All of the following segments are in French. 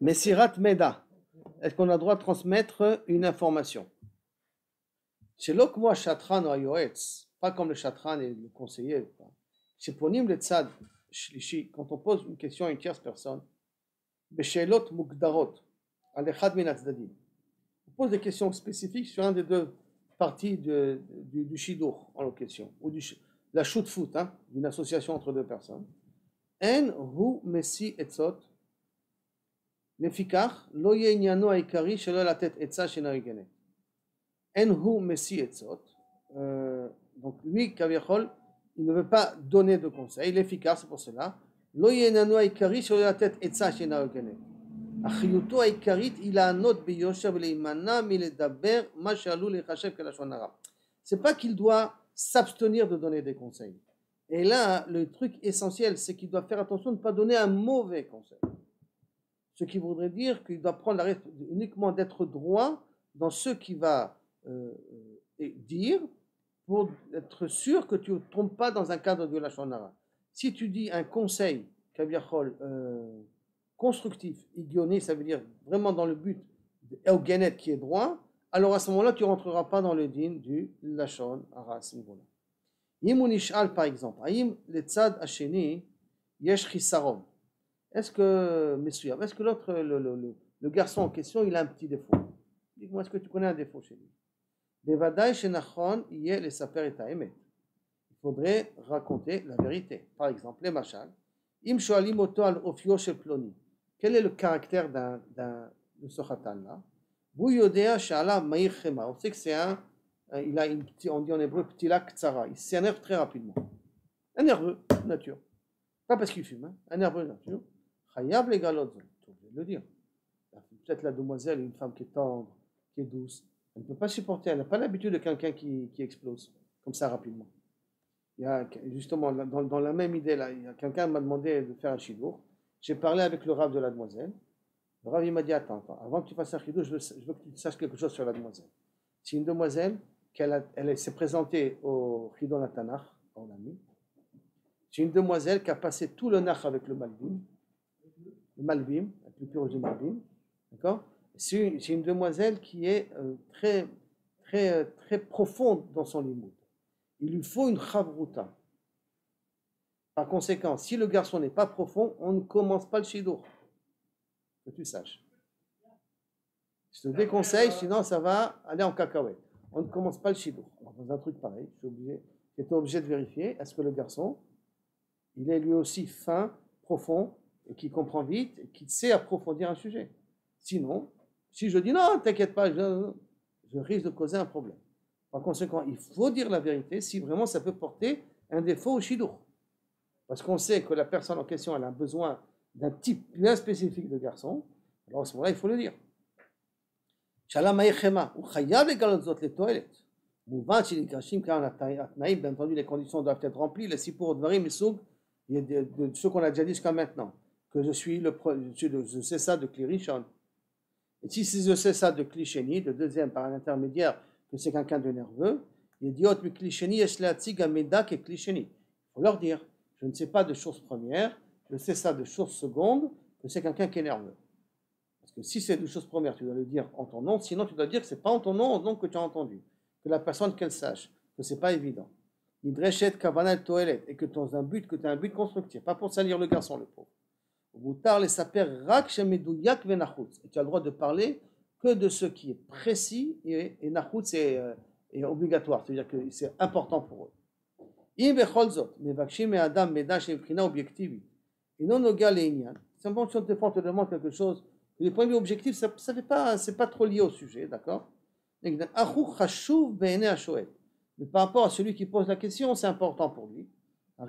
Mesirat Meda. Est-ce qu'on a le droit de transmettre une information? Chez l'okmo Shatran ou Ayoetz, pas comme le Shatran et le conseiller. Chez Ponim le Tzad Shlishi, quand on pose une question à une tierce personne, Beshelot Mugdarot, Alechad Min Atzdadim. On pose des questions spécifiques sur un des deux parties du Shidour en question, ou la shoot-foot, hein, d'une association entre deux personnes. En hu messi etzot, lefikach, lo ye inyano haikari shelo latet etza shena yugenet. En hu messi etzot, donc lui, Kaviachol, il ne veut pas donner de conseils, lefikach, c'est pour cela, lo ye inyano haikari shelo latet etza shena yugenet. אחריותו העיקרית היא לענות ביושר ולהימנע מלדבר מה שעלול להיחשב כלשון הרע. C'est pas qu'il doit s'abstenir de donner des conseils. Et là, le truc essentiel, c'est qu'il doit faire attention de ne pas donner un mauvais conseil. Ce qui voudrait dire qu'il doit prendre la responsabilité uniquement d'être droit dans ce qu'il va dire pour être sûr que tu ne tombes pas dans un cadre de lashon hara. Si tu dis un conseil, kaviachol, constructif, igioné, ça veut dire vraiment dans le but eugenet qui est droit, alors à ce moment-là, tu ne rentreras pas dans le din du lashon hara à ce niveau-là. Yim nishal par exemple, Ayim le tzad hasheni yesh chisaron. Est-ce que l'autre, le garçon en question, il a un petit défaut? Dis-moi, est-ce que tu connais un défaut chez lui? Bevadai shenachon yeh le saper et haemet. Il faudrait raconter la vérité. Par exemple, les machal. Im shoalim oto al ofio shel ploni. Quel est le caractère de ce khatan-là? Vous yodea shala maïr chema. On sait que c'est il a une petite, on dit en hébreu petit lac tzara. Il s'énerve très rapidement. Un nerveux, nature. Pas parce qu'il fume, hein. Un nerveux, nature. Chayab les galot, tu obligé de le dire. Peut-être la demoiselle, une femme qui est tendre, qui est douce. Elle ne peut pas supporter, elle n'a pas l'habitude de quelqu'un qui explose comme ça rapidement. Il y a justement dans la même idée là, il y a quelqu'un qui m'a demandé de faire un shidour. J'ai parlé avec le rav de la demoiselle. Le rav il m'a dit attends, avant que tu fasses un shidour, je veux que tu saches quelque chose sur la demoiselle. C'est une demoiselle elle s'est présentée au Chidon Tanakh, on l'a mis. C'est une demoiselle qui a passé tout le nach avec le Malbim, la plus pure du Malbim, d'accord? C'est une demoiselle qui est très, très, très profonde dans son limoud. Il lui faut une chavruta. Par conséquent, si le garçon n'est pas profond, on ne commence pas le shidour. Que tu saches. Je te déconseille, sinon ça va aller en cacahuète. On ne commence pas le shidour. Dans un truc pareil, j'étais obligé de vérifier, est-ce que le garçon, il est lui aussi fin, profond, et qui comprend vite, et qui sait approfondir un sujet. Sinon, si je dis non, t'inquiète pas, je risque de causer un problème. Par conséquent, il faut dire la vérité si vraiment ça peut porter un défaut au shidour. Parce qu'on sait que la personne en question, elle a besoin d'un type bien spécifique de garçon, alors à ce moment-là, il faut le dire. Shalom Aïchema, ou Chayav les galozot les toilettes. Mouvan, chez les Kashim, car bien entendu, les conditions doivent être remplies, les sipur dvarim, les soug, il y a de ceux qu'on a déjà dit jusqu'à maintenant, que je sais ça de Klirishon. Et si je sais ça de Klisheni, de deuxième par un intermédiaire, que c'est quelqu'un de nerveux, il dit Ot mi Klisheni, Yeshleatzig Ameda ke Klisheni. Il faut leur dire, je ne sais pas de source première, je sais ça de source seconde, que c'est quelqu'un qui est nerveux. Parce que si c'est de source première, tu dois le dire en ton nom, sinon tu dois dire que ce n'est pas en ton nom, donc que tu as entendu. Que la personne qu'elle sache, que ce n'est pas évident. Nidreshet kavanah toelet, et que tu as un but constructif, pas pour salir le garçon, le pauvre. Moutar les saper rak shemedouyak venachutz, et tu as le droit de parler que de ce qui est précis et nachutz est obligatoire, c'est-à-dire que c'est important pour eux. Im bechol zot, mevakshim me'adam meda shemevchina objektivit, et non noga le'inyan. Simplement, si on te demande quelque chose, les points de vue objectifs, c'est pas trop lié au sujet, d'accord? Achou chashuv be'enei hashoel. Mais par rapport à celui qui pose la question, c'est important pour lui. Là,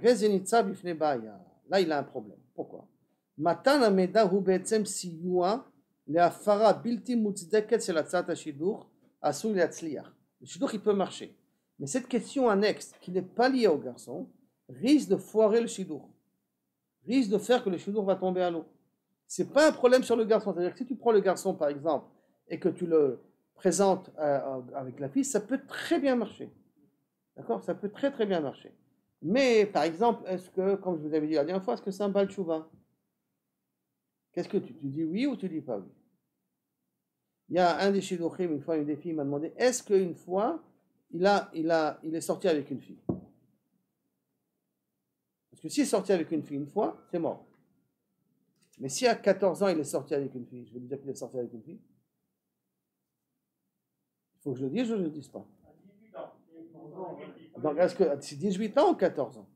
il a un problème. Pourquoi? Matan ameda hu be'etzem siyua le'afara bilti mutzdeket shel hatzat hashidur asur le'atzliach. Le shidur, il peut marcher. Mais cette question annexe, qui n'est pas liée au garçon, risque de foirer le shidur. Risque de faire que le shidur va tomber à l'eau. Ce n'est pas un problème sur le garçon. C'est-à-dire que si tu prends le garçon, par exemple, et que tu le présentes avec la fille, ça peut très bien marcher. D'accord? Ça peut très très bien marcher. Mais, par exemple, est-ce que, comme je vous avais dit la dernière fois, est-ce que c'est un Baal Tshuva? Qu'est-ce que tu dis oui ou tu dis pas oui? Il y a un des shidduchim, une fois, une des filles m'a demandé, est-ce qu'une fois, il est sorti avec une fille? Parce que s'il est sorti avec une fille une fois, c'est mort. Mais si à 14 ans, il est sorti avec une fille, je veux dire qu'il est sorti avec une fille, il faut que je le dise ou je ne le dise pas? Donc, est-ce que c'est 18 ans ou 14 ans?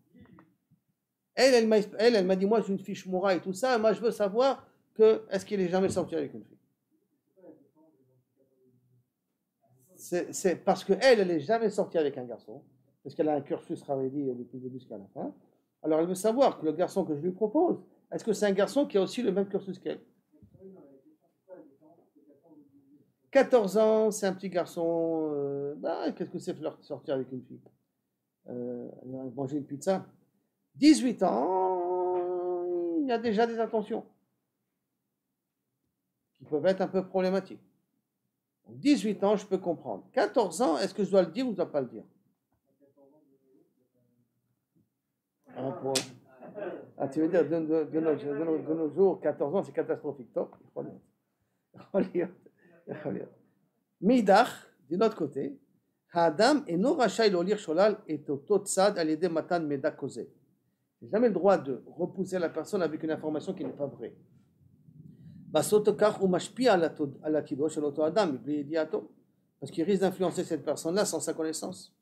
Elle m'a dit, moi, j'ai une fille shmoura et tout ça, moi, je veux savoir est-ce qu'il n'est jamais sorti avec une fille? C'est parce qu'elle n'est jamais sortie avec un garçon, parce qu'elle a un cursus Haredi depuis le début jusqu'à la fin. Alors, elle veut savoir que le garçon que je lui propose, est-ce que c'est un garçon qui a aussi le même cursus qu'elle? 14 ans, c'est un petit garçon. Qu'est-ce que c'est sortir avec une fille? Manger une pizza. 18 ans, il y a déjà des intentions qui peuvent être un peu problématiques. 18 ans, je peux comprendre. 14 ans, est-ce que je dois le dire ou je ne dois pas le dire? Tu veux dire, de nos jours, 14 ans, c'est catastrophique. Midach, d'un autre côté, Adam et no rachai lo lire sholal et oto tzad al yedei matan meda kozeh. J'ai jamais le droit de repousser la personne avec une information qui n'est pas vraie. Parce qu'il risque d'influencer cette personne-là sans sa connaissance.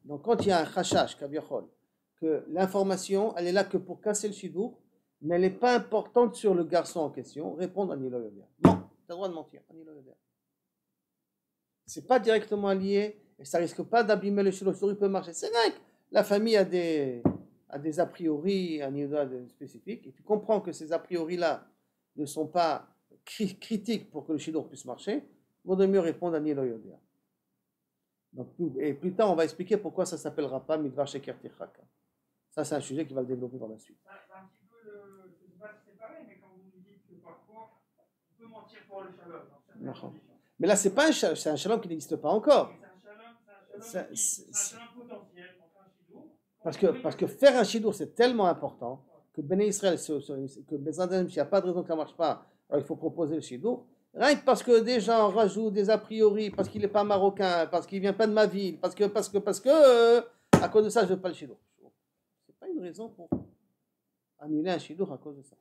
Donc quand il y a un chashash, que l'information, elle est là que pour casser le shidour, mais elle n'est pas importante sur le garçon en question, répondre à Nilo Yoder. Non, tu as le droit de mentir, Nilo Yoder. C'est pas directement lié, et ça risque pas d'abîmer le shidour. Le shidour peut marcher. C'est vrai que la famille a des a priori, un niveau spécifique, et tu comprends que ces a priori-là ne sont pas critiques pour que le shidour puisse marcher, il vaudrait mieux répondre à Nilo Yoder. Donc, et plus tard, on va expliquer pourquoi ça ne s'appellera pas Midvar Sheker Tichaka. Ça, c'est un sujet qui va le développer par la suite. C'est un petit peu je ne sais pas si c'est pareil, mais quand vous nous dites que parfois, on peut mentir pour le shalom dans certaines conditions. Mais là, c'est pas c'est un shalom qui n'existe pas encore. C'est un shalom potentiel entre un shidour. Parce que faire un shidour, c'est tellement important que Béné Israël, que Bezadem, s'il n'y a pas de raison que ça ne marche pas, alors il faut proposer le shidour. Rien que parce que des gens rajoutent des a priori, parce qu'il n'est pas marocain, parce qu'il ne vient pas de ma ville, parce que, à cause de ça, je ne veux pas le shidour. Ce n'est pas une raison pour annuler un shidour à cause de ça.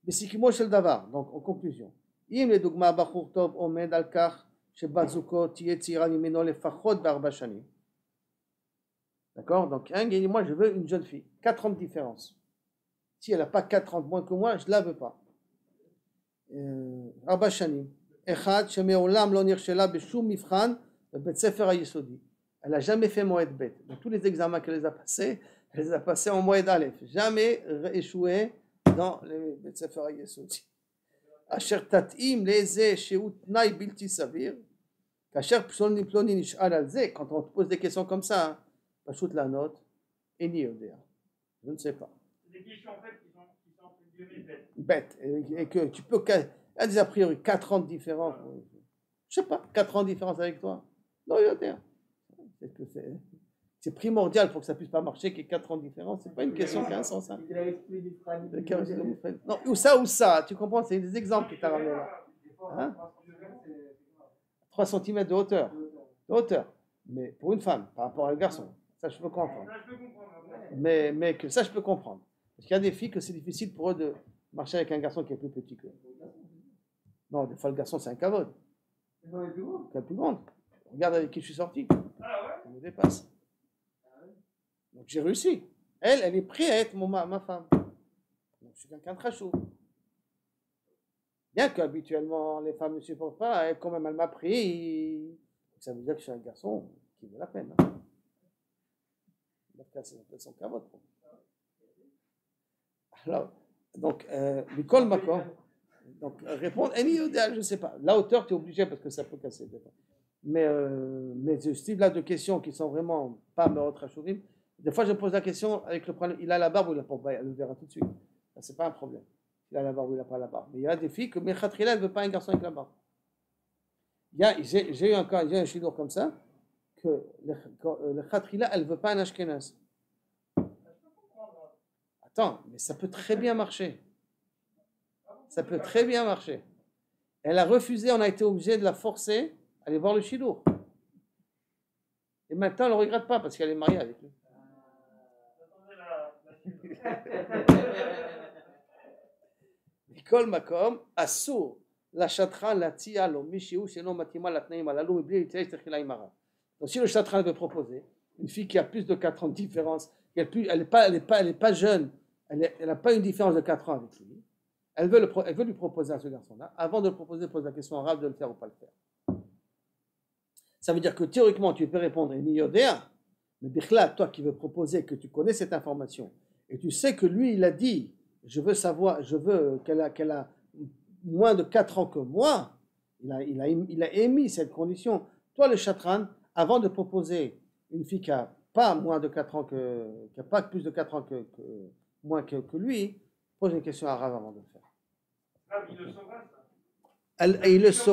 Besikimo shel davar, donc en conclusion. Im le dogma bachur tov omed al kach shebat zuko tiye tzira mimeno lefachot ב4 shanim. D'accord? Donc un dit, moi je veux une jeune fille, 4 ans de différence. Si elle n'a pas 4 ans de moins que moi, je ne la veux pas. 4 shanim. Echad shemeolam lo nirshela beshum mivchan bebet sefer hayesodi. Elle n'a jamais fait moed bet. Dans tous les examens qu'elle les a passés en moed aleph. Jamais échoué dans le Bet Sefer HaYesodi. Asher tat'im leze shehu tnai bilti savir. Kasher ploni nish'al al ze. Quand on te pose des questions comme ça, pachout la note, eni yodea. Je ne sais pas. C'est des questions en fait qui sont entre guillemets bêtes. Et que tu peux. Il y a des a priori 4 ans de différence. Je ne sais pas, 4 ans de différence avec toi. Non, yodea. C'est primordial pour que ça puisse pas marcher qu'il y ait 4 ans de différence. C'est pas une question qui a un sens. Hein. Non, ou ça, tu comprends, c'est des exemples qui t'a ramené là. Hein? 3 cm de hauteur. Mais pour une femme, par rapport à un garçon, ça je peux comprendre. Mais que ça je peux comprendre. Parce qu'il y a des filles que c'est difficile pour eux de marcher avec un garçon qui est plus petit qu'eux. Non, des fois le garçon c'est un cavode. C'est plus grande. Regarde avec qui je suis sorti. Ça me dépasse. Donc j'ai réussi. Elle est prête à être ma femme. Donc je suis quelqu'un de très chaud. Bien qu'habituellement les femmes ne supportent pas, elle, quand même elle m'a pris. Ça veut dire que je suis un garçon qui vaut la peine. Hein. Dans ce cas, c'est son cavote. Alors, donc, l'école Macron. Donc, répondre, je ne sais pas. La hauteur, tu es obligé parce que ça peut casser. Mais ce style-là de questions qui sont vraiment pas Meot Hashuvim, des fois je me pose la question avec le problème, il a la barbe ou il n'a pas, elle le verra tout de suite. C'est pas un problème. Il a la barbe ou il n'a pas la barbe. Mais il y a des filles que Mechatrila ne veut pas un garçon avec la barbe. J'ai eu un shidour comme ça, que le khatrila, elle ne veut pas un ashkénaze. Attends, mais ça peut très bien marcher. Ça peut très bien marcher. Elle a refusé, on a été obligé de la forcer à aller voir le shilour. Et maintenant, elle ne regrette pas parce qu'elle est mariée avec lui. Mikol makom, asur, la chatran, la tia, lo mishiou, shenon matima, la tnaim, alalou, ibli, itay, techila imara. Donc, si le chatran veut proposer une fille qui a plus de 4 ans de différence, elle n'est pas jeune, elle n'a pas une différence de 4 ans avec lui, elle veut lui proposer à ce garçon-là, avant de le proposer, pose la question arabe de le faire ou pas le faire. Ça veut dire que théoriquement, tu peux répondre ni yodéa, mais bikhla, toi qui veux proposer, que tu connais cette information, et tu sais que lui, il a dit, je veux qu'elle a moins de 4 ans que moi, il a émis cette condition. Toi, le chatran, avant de proposer une fille qui n'a pas moins de 4 ans qui n'a pas plus de 4 ans moins que lui, pose une question arabe avant de le faire. Ah, il le saura, ça. Il le saura.